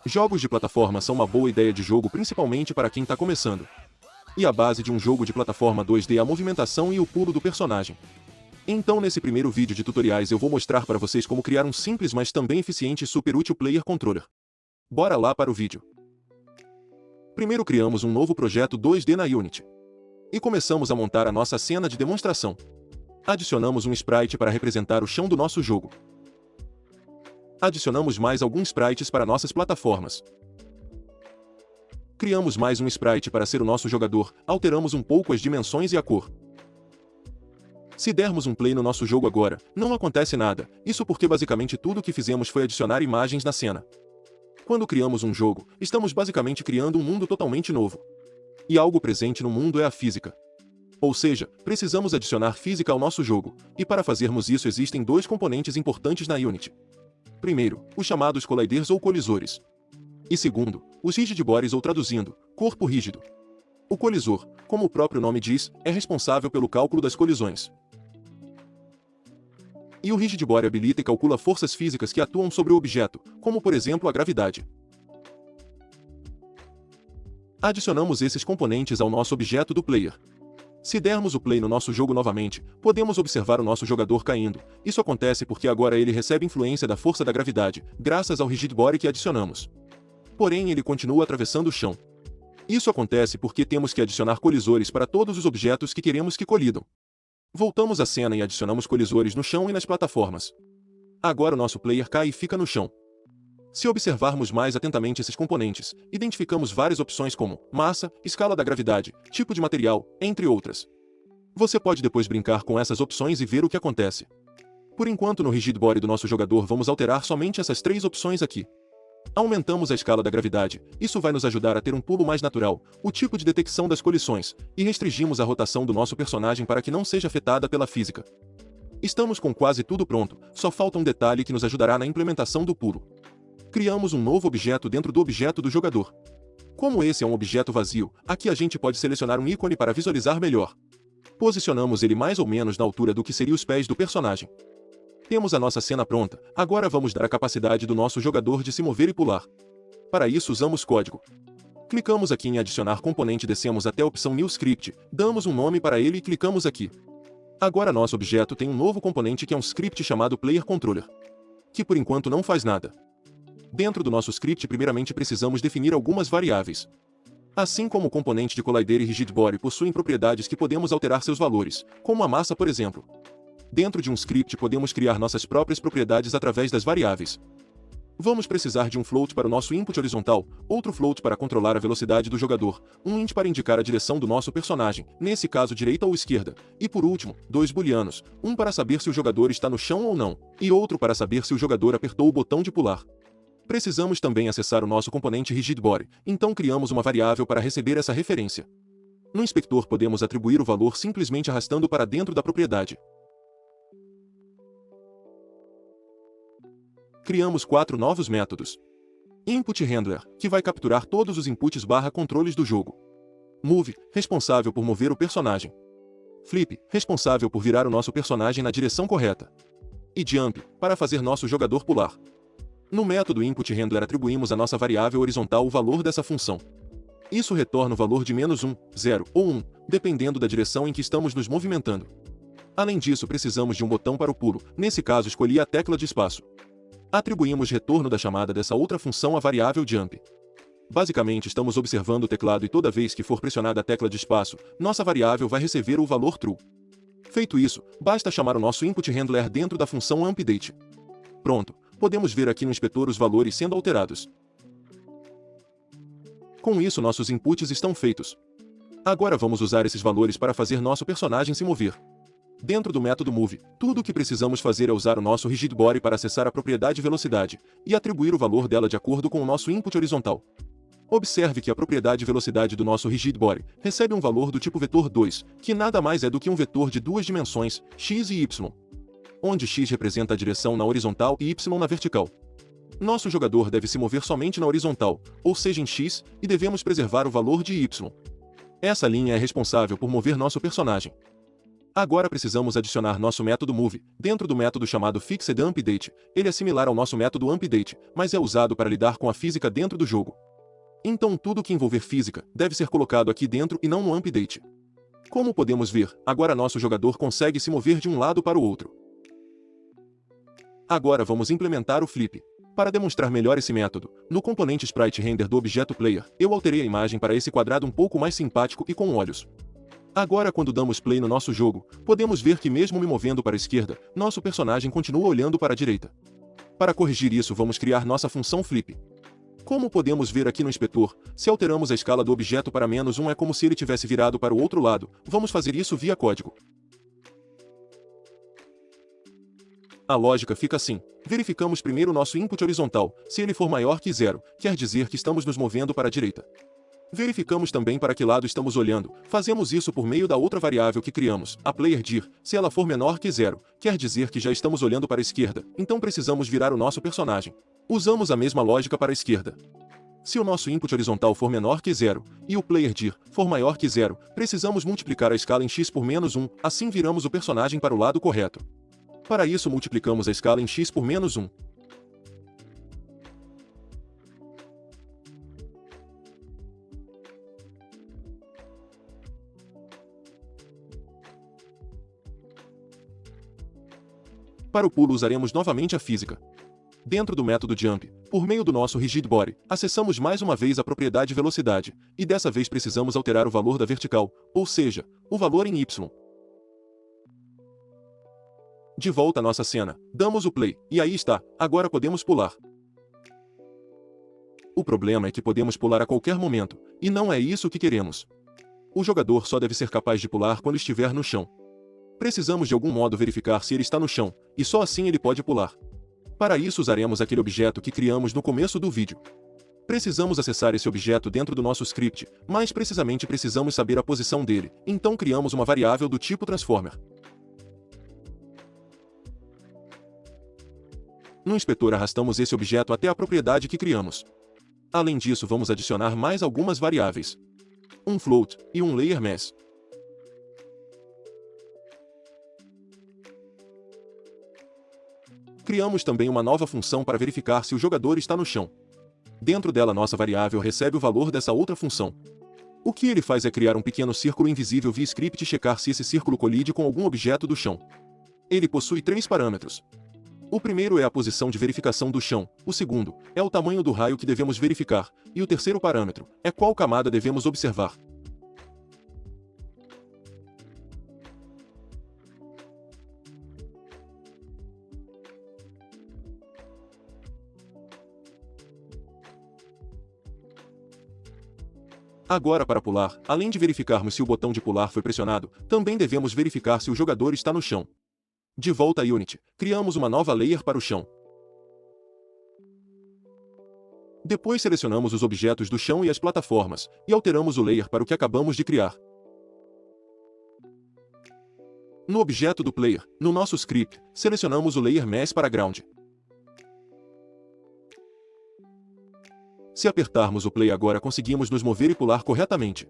Jogos de plataforma são uma boa ideia de jogo principalmente para quem está começando. E a base de um jogo de plataforma 2D é a movimentação e o pulo do personagem. Então nesse primeiro vídeo de tutoriais eu vou mostrar para vocês como criar um simples mas também eficiente e super útil Player Controller. Bora lá para o vídeo. Primeiro criamos um novo projeto 2D na Unity. E começamos a montar a nossa cena de demonstração. Adicionamos um sprite para representar o chão do nosso jogo. Adicionamos mais alguns sprites para nossas plataformas. Criamos mais um sprite para ser o nosso jogador, alteramos um pouco as dimensões e a cor. Se dermos um play no nosso jogo agora, não acontece nada, isso porque basicamente tudo o que fizemos foi adicionar imagens na cena. Quando criamos um jogo, estamos basicamente criando um mundo totalmente novo. E algo presente no mundo é a física. Ou seja, precisamos adicionar física ao nosso jogo, e para fazermos isso existem dois componentes importantes na Unity. Primeiro, os chamados colliders ou colisores. E segundo, os rigid bodies ou traduzindo, corpo rígido. O colisor, como o próprio nome diz, é responsável pelo cálculo das colisões. E o rigid body habilita e calcula forças físicas que atuam sobre o objeto, como por exemplo a gravidade. Adicionamos esses componentes ao nosso objeto do player. Se dermos o play no nosso jogo novamente, podemos observar o nosso jogador caindo. Isso acontece porque agora ele recebe influência da força da gravidade, graças ao rigid body que adicionamos. Porém, ele continua atravessando o chão. Isso acontece porque temos que adicionar colisores para todos os objetos que queremos que colidam. Voltamos à cena e adicionamos colisores no chão e nas plataformas. Agora o nosso player cai e fica no chão. Se observarmos mais atentamente esses componentes, identificamos várias opções como massa, escala da gravidade, tipo de material, entre outras. Você pode depois brincar com essas opções e ver o que acontece. Por enquanto no rigid body do nosso jogador vamos alterar somente essas três opções aqui. Aumentamos a escala da gravidade, isso vai nos ajudar a ter um pulo mais natural, o tipo de detecção das colisões, e restringimos a rotação do nosso personagem para que não seja afetada pela física. Estamos com quase tudo pronto, só falta um detalhe que nos ajudará na implementação do pulo. Criamos um novo objeto dentro do objeto do jogador. Como esse é um objeto vazio, aqui a gente pode selecionar um ícone para visualizar melhor. Posicionamos ele mais ou menos na altura do que seriam os pés do personagem. Temos a nossa cena pronta, agora vamos dar a capacidade do nosso jogador de se mover e pular. Para isso usamos código. Clicamos aqui em adicionar componente, descemos até a opção New Script, damos um nome para ele e clicamos aqui. Agora nosso objeto tem um novo componente que é um script chamado Player Controller, que por enquanto não faz nada. Dentro do nosso script primeiramente precisamos definir algumas variáveis. Assim como o componente de collider e rigid body possuem propriedades que podemos alterar seus valores, como a massa por exemplo. Dentro de um script podemos criar nossas próprias propriedades através das variáveis. Vamos precisar de um float para o nosso input horizontal, outro float para controlar a velocidade do jogador, um int para indicar a direção do nosso personagem, nesse caso direita ou esquerda, e por último, dois booleanos, um para saber se o jogador está no chão ou não, e outro para saber se o jogador apertou o botão de pular. Precisamos também acessar o nosso componente rigid body, então criamos uma variável para receber essa referência. No inspector podemos atribuir o valor simplesmente arrastando para dentro da propriedade. Criamos 4 novos métodos. Input Handler, que vai capturar todos os inputs / controles do jogo. Move, responsável por mover o personagem. Flip, responsável por virar o nosso personagem na direção correta. E Jump, para fazer nosso jogador pular. No método Input Handler atribuímos à nossa variável horizontal o valor dessa função. Isso retorna o valor de -1, 0 ou 1, dependendo da direção em que estamos nos movimentando. Além disso precisamos de um botão para o pulo, nesse caso escolhi a tecla de espaço. Atribuímos retorno da chamada dessa outra função à variável Jump. Basicamente estamos observando o teclado e toda vez que for pressionada a tecla de espaço, nossa variável vai receber o valor true. Feito isso, basta chamar o nosso Input Handler dentro da função update. Pronto, podemos ver aqui no inspetor os valores sendo alterados. Com isso nossos inputs estão feitos. Agora vamos usar esses valores para fazer nosso personagem se mover. Dentro do método Move, tudo o que precisamos fazer é usar o nosso rigid body para acessar a propriedade velocidade, e atribuir o valor dela de acordo com o nosso input horizontal. Observe que a propriedade velocidade do nosso rigid body recebe um valor do tipo vetor 2, que nada mais é do que um vetor de duas dimensões, x e y, onde x representa a direção na horizontal e y na vertical. Nosso jogador deve se mover somente na horizontal, ou seja em x, e devemos preservar o valor de y. Essa linha é responsável por mover nosso personagem. Agora precisamos adicionar nosso método move, dentro do método chamado fixedUmpDate. Ele é similar ao nosso método update, mas é usado para lidar com a física dentro do jogo. Então tudo que envolver física deve ser colocado aqui dentro e não no update. Como podemos ver, agora nosso jogador consegue se mover de um lado para o outro. Agora vamos implementar o flip. Para demonstrar melhor esse método, no componente Sprite Render do objeto Player, eu alterei a imagem para esse quadrado um pouco mais simpático e com olhos. Agora quando damos play no nosso jogo, podemos ver que mesmo me movendo para a esquerda, nosso personagem continua olhando para a direita. Para corrigir isso vamos criar nossa função flip. Como podemos ver aqui no inspetor, se alteramos a escala do objeto para -1 é como se ele tivesse virado para o outro lado. Vamos fazer isso via código. A lógica fica assim. Verificamos primeiro nosso input horizontal. Se ele for maior que 0, quer dizer que estamos nos movendo para a direita. Verificamos também para que lado estamos olhando. Fazemos isso por meio da outra variável que criamos, a playerDir. Se ela for menor que 0, quer dizer que já estamos olhando para a esquerda, então precisamos virar o nosso personagem. Usamos a mesma lógica para a esquerda. Se o nosso input horizontal for menor que 0, e o playerDir for maior que 0, precisamos multiplicar a escala em x por -1, assim viramos o personagem para o lado correto. Para isso multiplicamos a escala em x por -1. Para o pulo usaremos novamente a física. Dentro do método jump, por meio do nosso rigidBody, acessamos mais uma vez a propriedade velocidade, e dessa vez precisamos alterar o valor da vertical, ou seja, o valor em y. De volta à nossa cena, damos o play, e aí está, agora podemos pular. O problema é que podemos pular a qualquer momento, e não é isso que queremos. O jogador só deve ser capaz de pular quando estiver no chão. Precisamos de algum modo verificar se ele está no chão, e só assim ele pode pular. Para isso usaremos aquele objeto que criamos no começo do vídeo. Precisamos acessar esse objeto dentro do nosso script, mais precisamente precisamos saber a posição dele, então criamos uma variável do tipo transformer. No inspetor arrastamos esse objeto até a propriedade que criamos. Além disso vamos adicionar mais algumas variáveis. Um float e um layer mass. Criamos também uma nova função para verificar se o jogador está no chão. Dentro dela nossa variável recebe o valor dessa outra função. O que ele faz é criar um pequeno círculo invisível via script e checar se esse círculo colide com algum objeto do chão. Ele possui 3 parâmetros. O primeiro é a posição de verificação do chão, o segundo é o tamanho do raio que devemos verificar, e o terceiro parâmetro é qual camada devemos observar. Agora para pular, além de verificarmos se o botão de pular foi pressionado, também devemos verificar se o jogador está no chão. De volta a Unity, criamos uma nova layer para o chão. Depois selecionamos os objetos do chão e as plataformas, e alteramos o layer para o que acabamos de criar. No objeto do player, no nosso script, selecionamos o layer mass para ground. Se apertarmos o play agora conseguimos nos mover e pular corretamente.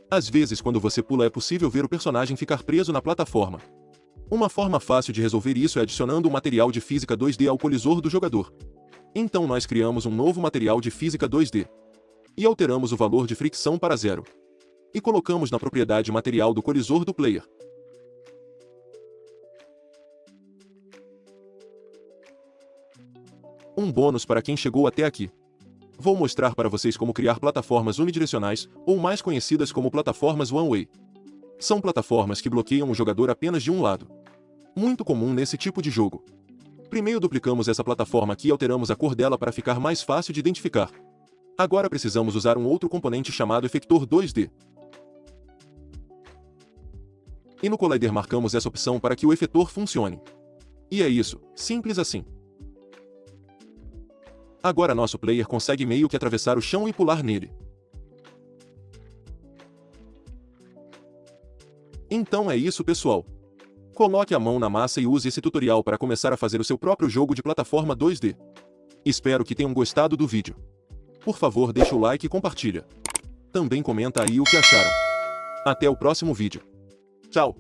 Às vezes quando você pula é possível ver o personagem ficar preso na plataforma. Uma forma fácil de resolver isso é adicionando um material de física 2D ao colisor do jogador. Então nós criamos um novo material de física 2D. E alteramos o valor de fricção para 0. E colocamos na propriedade material do colisor do player. Um bônus para quem chegou até aqui. Vou mostrar para vocês como criar plataformas unidirecionais, ou mais conhecidas como plataformas one-way. São plataformas que bloqueiam o jogador apenas de um lado. Muito comum nesse tipo de jogo. Primeiro duplicamos essa plataforma aqui e alteramos a cor dela para ficar mais fácil de identificar. Agora precisamos usar um outro componente chamado efector 2D. E no Collider marcamos essa opção para que o efetor funcione. E é isso, simples assim. Agora nosso player consegue meio que atravessar o chão e pular nele. Então é isso pessoal. Coloque a mão na massa e use esse tutorial para começar a fazer o seu próprio jogo de plataforma 2D. Espero que tenham gostado do vídeo. Por favor, deixa o like e compartilha. Também comenta aí o que acharam. Até o próximo vídeo. Tchau!